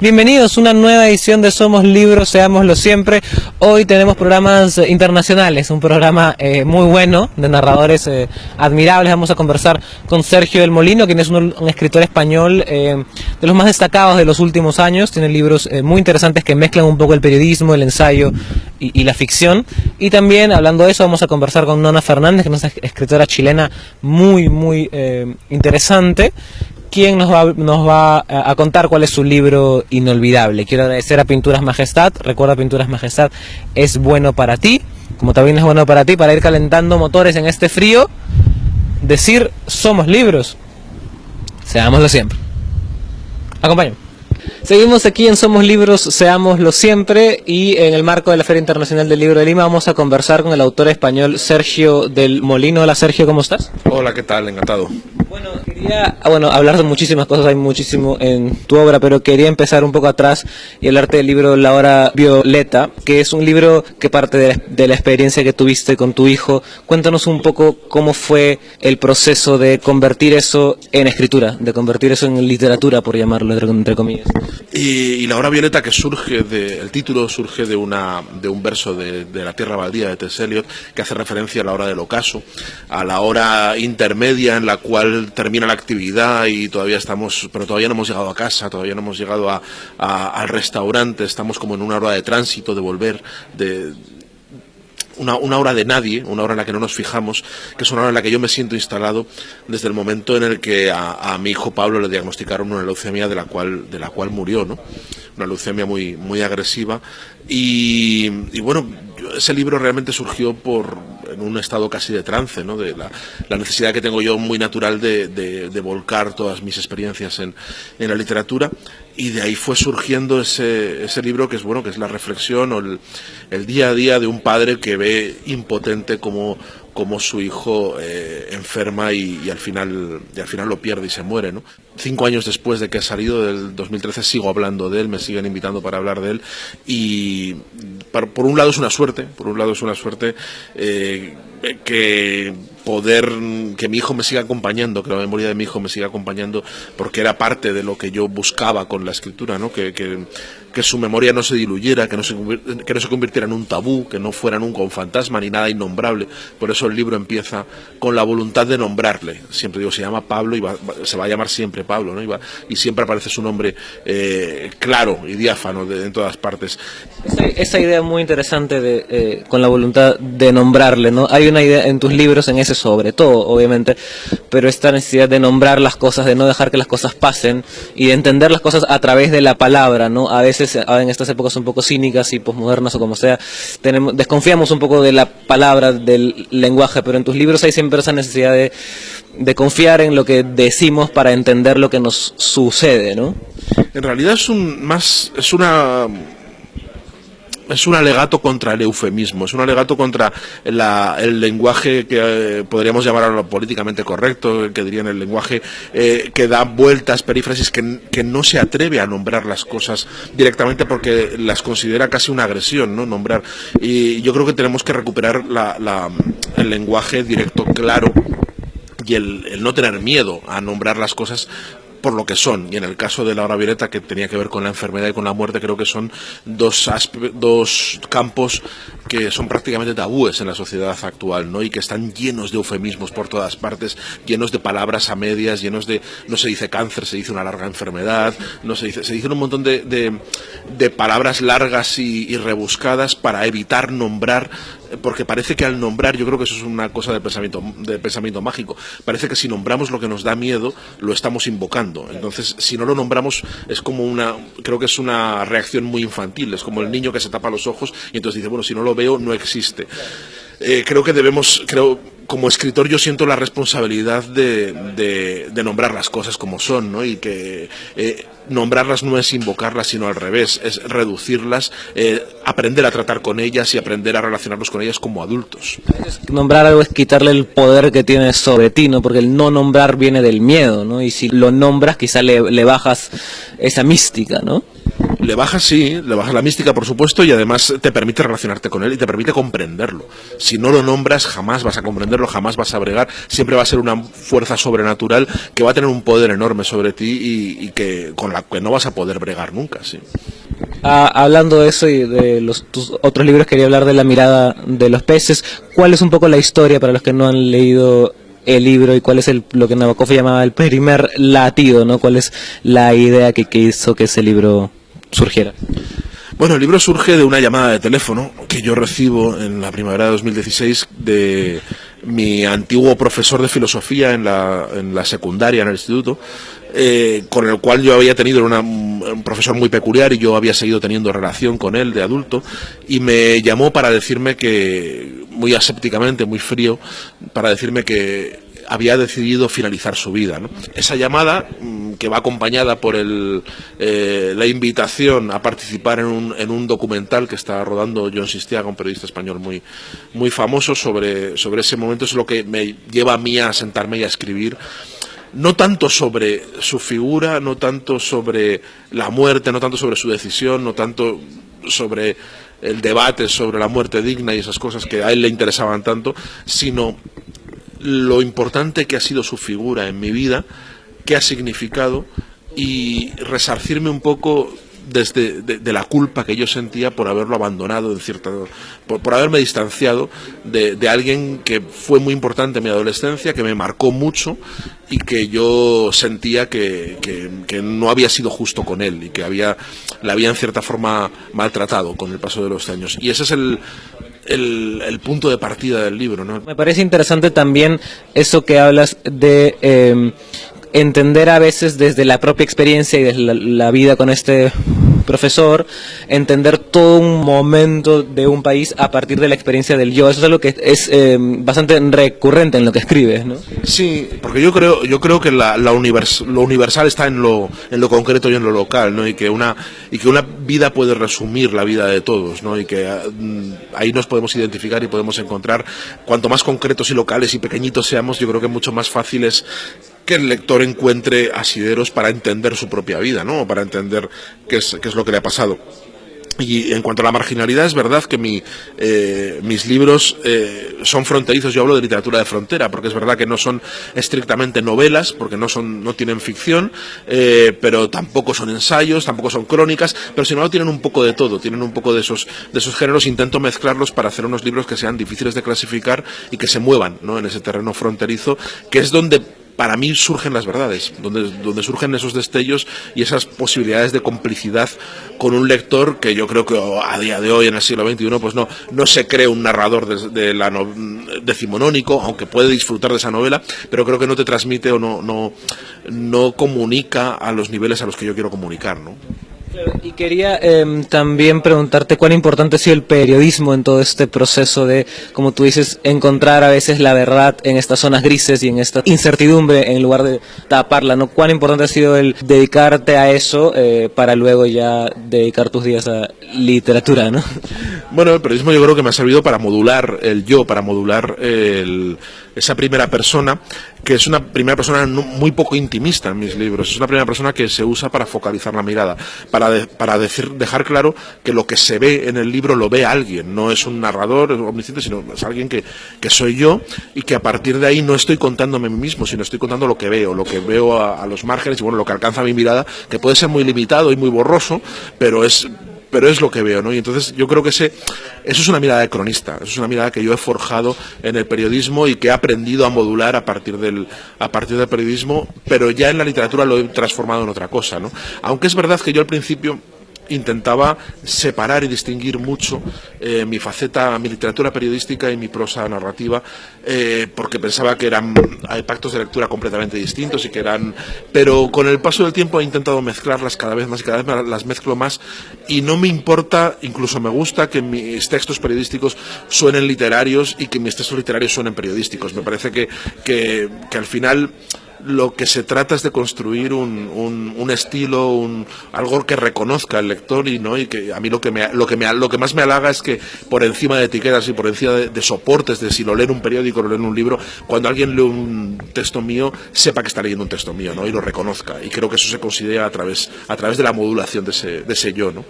Bienvenidos a una nueva edición de Somos Libros, seámoslo siempre. Hoy tenemos programas internacionales, un programa muy bueno, de narradores admirables. Vamos a conversar con Sergio del Molino, quien es un escritor español de los más destacados de los últimos años. Tiene libros muy interesantes que mezclan un poco el periodismo, el ensayo y la ficción. Y también, hablando de eso, vamos a conversar con Nona Fernández, que es una escritora chilena muy interesante, quien nos va a contar cuál es su libro inolvidable. Quiero agradecer a Pinturas Majestad. Recuerda, Pinturas Majestad es bueno para ti, como también es bueno para ti, para ir calentando motores en este frío. Decir somos libros, seámoslo siempre. Acompáñame. Seguimos aquí en Somos Libros, seámoslo siempre, y en el marco de la Feria Internacional del Libro de Lima vamos a conversar con el autor español Sergio del Molino. Hola Sergio, ¿cómo estás? Hola, ¿qué tal? Encantado. Bueno, quería hablar de muchísimas cosas, hay muchísimo en tu obra, pero quería empezar un poco atrás y hablarte del libro La Hora Violeta, que es un libro que parte de la experiencia que tuviste con tu hijo. Cuéntanos un poco cómo fue el proceso de convertir eso en escritura, de convertir eso en literatura, por llamarlo entre comillas. Y La Hora Violeta, que el título surge de un verso de La Tierra Baldía de T.S. Eliot, que hace referencia a la hora del ocaso, a la hora intermedia en la cual termina la actividad y todavía no hemos llegado a casa, todavía no hemos llegado al restaurante, estamos como en una hora de tránsito, de volver, una hora de nadie, una hora en la que no nos fijamos, que es una hora en la que yo me siento instalado desde el momento en el que a mi hijo Pablo le diagnosticaron una leucemia de la cual murió, ¿no? Una leucemia muy agresiva y bueno, ese libro realmente surgió en un estado casi de trance, ¿no? De la necesidad que tengo yo muy natural de volcar todas mis experiencias en la literatura, y de ahí fue surgiendo ese libro que es la reflexión o el día a día de un padre que ve impotente como su hijo enferma y al final lo pierde y se muere, ¿no? 5 años después de que ha salido, del 2013, sigo hablando de él, me siguen invitando para hablar de él, y por un lado es una suerte, que mi hijo me siga acompañando, que la memoria de mi hijo me siga acompañando, porque era parte de lo que yo buscaba con la escritura, ¿no? Que su memoria no se diluyera, que no se convirtiera en un tabú, que no fuera nunca un fantasma ni nada innombrable. Por eso el libro empieza con la voluntad de nombrarle. Siempre digo, se llama Pablo y se va a llamar siempre Pablo, ¿no? Y siempre aparece su nombre claro y diáfano en todas partes. Esa idea muy interesante con la voluntad de nombrarle, ¿no? Hay una idea en tus libros, en ese sobre todo, obviamente, pero esta necesidad de nombrar las cosas, de no dejar que las cosas pasen y de entender las cosas a través de la palabra, ¿no? A veces, en estas épocas un poco cínicas y posmodernas o como sea, desconfiamos un poco de la palabra, del lenguaje, pero en tus libros hay siempre esa necesidad de confiar en lo que decimos para entender lo que nos sucede, ¿no? En realidad es un alegato contra el eufemismo, es un alegato contra el lenguaje que podríamos llamar ahora políticamente correcto, el que dirían el lenguaje que da vueltas, perífrasis, que no se atreve a nombrar las cosas directamente porque las considera casi una agresión, ¿no? Nombrar. Y yo creo que tenemos que recuperar el lenguaje directo, claro, y el no tener miedo a nombrar las cosas por lo que son. Y en el caso de La Hora Violeta, que tenía que ver con la enfermedad y con la muerte, creo que son dos campos que son prácticamente tabúes en la sociedad actual, ¿no? Y que están llenos de eufemismos por todas partes, llenos de palabras a medias, llenos de, no se dice cáncer, se dice una larga enfermedad, se dicen un montón de palabras largas y rebuscadas para evitar nombrar, porque parece que al nombrar, yo creo que eso es una cosa de pensamiento mágico, parece que si nombramos lo que nos da miedo, lo estamos invocando. Entonces, si no lo nombramos, creo que es una reacción muy infantil, es como el niño que se tapa los ojos y entonces dice, bueno, si no lo veo, no existe. Creo que como escritor yo siento la responsabilidad de nombrar las cosas como son, ¿no? Y que nombrarlas no es invocarlas, sino al revés, es reducirlas, aprender a tratar con ellas y aprender a relacionarnos con ellas como adultos. Nombrar algo es quitarle el poder que tiene sobre ti, ¿no? Porque el no nombrar viene del miedo, ¿no? Y si lo nombras, quizá le bajas esa mística, ¿no? Le bajas la mística, por supuesto, y además te permite relacionarte con él y te permite comprenderlo. Si no lo nombras, jamás vas a comprenderlo. verlo, jamás vas a bregar, siempre va a ser una fuerza sobrenatural que va a tener un poder enorme sobre ti y que con la que no vas a poder bregar nunca, sí. Hablando de eso y de tus otros libros, quería hablar de La mirada de los peces. ¿Cuál es un poco la historia para los que no han leído el libro y cuál es lo que Nabokov llamaba el primer latido, ¿no? ¿Cuál es la idea que hizo que ese libro surgiera? Bueno, el libro surge de una llamada de teléfono que yo recibo en la primavera de 2016 de mi antiguo profesor de filosofía en la secundaria, en el instituto, con el cual yo había tenido un profesor muy peculiar y yo había seguido teniendo relación con él de adulto, y me llamó para decirme que, muy asépticamente, muy frío, para decirme que había decidido finalizar su vida, ¿no? Esa llamada, que va acompañada por la invitación a participar en un documental que está rodando Jon Sistiaga, un periodista español muy famoso sobre ese momento, es lo que me lleva a mí a sentarme y a escribir. No tanto sobre su figura, no tanto sobre la muerte, no tanto sobre su decisión, no tanto sobre el debate sobre la muerte digna y esas cosas que a él le interesaban tanto, sino lo importante que ha sido su figura en mi vida, qué ha significado, y resarcirme un poco de la culpa que yo sentía por haberlo abandonado, por haberme distanciado de alguien que fue muy importante en mi adolescencia, que me marcó mucho y que yo sentía que no había sido justo con él y que la había en cierta forma maltratado con el paso de los años. Y ese es el punto de partida del libro, ¿no? Me parece interesante también eso que hablas de entender a veces desde la propia experiencia y desde la vida con este profesor, entender todo un momento de un país a partir de la experiencia del yo. Eso es algo que es bastante recurrente en lo que escribes, ¿no? Sí, porque yo creo que lo universal está en lo concreto y en lo local, ¿no? Y que una vida puede resumir la vida de todos, ¿no? Y que ahí nos podemos identificar y podemos encontrar, cuanto más concretos y locales y pequeñitos seamos, yo creo que mucho más fácil es que el lector encuentre asideros para entender su propia vida, ¿no? Para entender qué es lo que le ha pasado. Y en cuanto a la marginalidad, es verdad que mis libros son fronterizos. Yo hablo de literatura de frontera, porque es verdad que no son estrictamente novelas, porque no tienen ficción, pero tampoco son ensayos, tampoco son crónicas, pero sin embargo tienen un poco de todo, tienen un poco de esos géneros. Intento mezclarlos para hacer unos libros que sean difíciles de clasificar y que se muevan, ¿no? En ese terreno fronterizo, que es donde para mí surgen las verdades, donde surgen esos destellos y esas posibilidades de complicidad con un lector que yo creo que a día de hoy, en el siglo XXI, pues no se cree un narrador decimonónico, aunque puede disfrutar de esa novela, pero creo que no te transmite o no comunica a los niveles a los que yo quiero comunicar, ¿no? Y quería también preguntarte cuán importante ha sido el periodismo en todo este proceso de, como tú dices, encontrar a veces la verdad en estas zonas grises y en esta incertidumbre en lugar de taparla, ¿no? ¿Cuán importante ha sido el dedicarte a eso para luego ya dedicar tus días a literatura, ¿no? Bueno, el periodismo yo creo que me ha servido para modular el yo, para modular esa primera persona, que es una primera persona muy poco intimista en mis libros. Es una primera persona que se usa para focalizar la mirada, para dejar claro que lo que se ve en el libro lo ve alguien, no es un narrador omnisciente, sino es alguien que soy yo, y que a partir de ahí no estoy contándome a mí mismo, sino estoy contando lo que veo a los márgenes, y bueno, lo que alcanza mi mirada, que puede ser muy limitado y muy borroso, pero es lo que veo, ¿no? Y entonces yo creo que eso es una mirada de cronista, eso es una mirada que yo he forjado en el periodismo y que he aprendido a modular a partir del periodismo, pero ya en la literatura lo he transformado en otra cosa, ¿no? Aunque es verdad que yo al principio intentaba separar y distinguir mucho mi literatura periodística y mi prosa narrativa, porque pensaba que hay pactos de lectura completamente distintos pero con el paso del tiempo he intentado mezclarlas cada vez más y cada vez las mezclo más, y no me importa, incluso me gusta que mis textos periodísticos suenen literarios y que mis textos literarios suenen periodísticos. Me parece que al final lo que se trata es de construir un estilo, algo que reconozca el lector y que a mí lo que más me halaga es que por encima de etiquetas y por encima de soportes, de si lo lee en un periódico o lo lee en un libro, cuando alguien lee un texto mío, sepa que está leyendo un texto mío, ¿no? Y lo reconozca. Y creo que eso se considera a través de la modulación de ese yo, ¿no?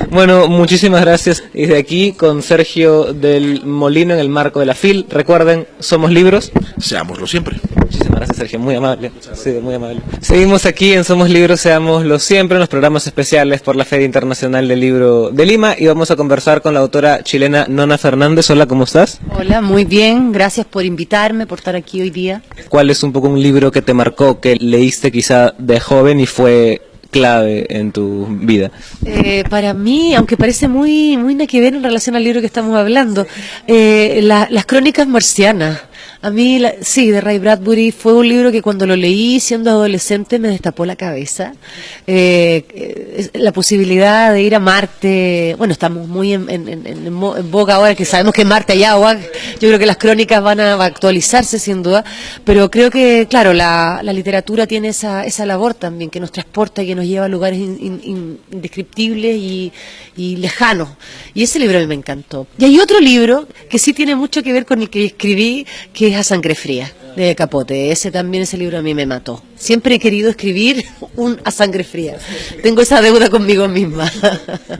Bueno, muchísimas gracias. Y de aquí con Sergio del Molino en el marco de la FIL. Recuerden, somos libros. Seámoslo siempre. Muchísimas gracias, Sergio, muy amable. Sí, muy amable. Seguimos aquí en Somos Libros, Seámoslo Siempre, en los programas especiales por la Feria Internacional del Libro de Lima, y vamos a conversar con la autora chilena Nona Fernández. Hola, ¿cómo estás? Hola, muy bien, gracias por invitarme, por estar aquí hoy día. ¿Cuál es un poco un libro que te marcó, que leíste quizá de joven y fue clave en tu vida? Para mí, aunque parece muy nada que ver en relación al libro que estamos hablando, las crónicas marcianas. A mí, sí, de Ray Bradbury fue un libro que cuando lo leí siendo adolescente me destapó la cabeza. La posibilidad de ir a Marte, bueno, estamos muy en boga ahora que sabemos que Marte hay agua. Yo creo que las crónicas van a actualizarse sin duda, pero creo que, claro, la literatura tiene esa labor también, que nos transporta y que nos lleva a lugares indescriptibles y lejanos. Y ese libro a mí me encantó. Y hay otro libro que sí tiene mucho que ver con el que escribí, que es A Sangre Fría, de Capote. Ese libro a mí me mató. Siempre he querido escribir A Sangre Fría. Tengo esa deuda conmigo misma.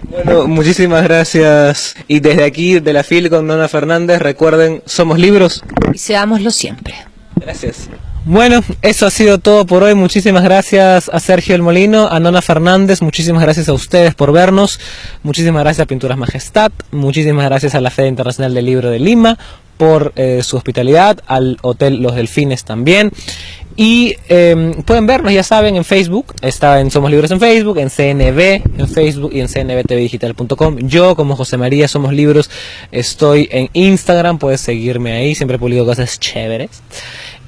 Bueno, muchísimas gracias. Y desde aquí, de la FIL con Nona Fernández, recuerden, somos libros. Y seámoslo siempre. Gracias. Bueno, eso ha sido todo por hoy. Muchísimas gracias a Sergio del Molino, a Nona Fernández, muchísimas gracias a ustedes por vernos, muchísimas gracias a Pinturas Majestad, muchísimas gracias a la Feria Internacional del Libro de Lima por su hospitalidad, al Hotel Los Delfines también. Y pueden vernos, ya saben, en Facebook, está en Somos Libros en Facebook, en CNB en Facebook y en cnbtvdigital.com. Yo, como José María Somos Libros, estoy en Instagram, puedes seguirme ahí, siempre publico cosas chéveres.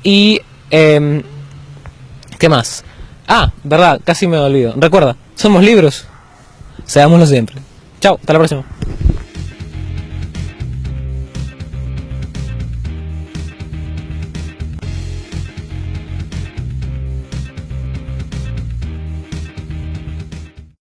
Y ¿qué más? Ah, verdad, casi me olvido. Recuerda, somos libros, seámoslo siempre. Chao, hasta la próxima.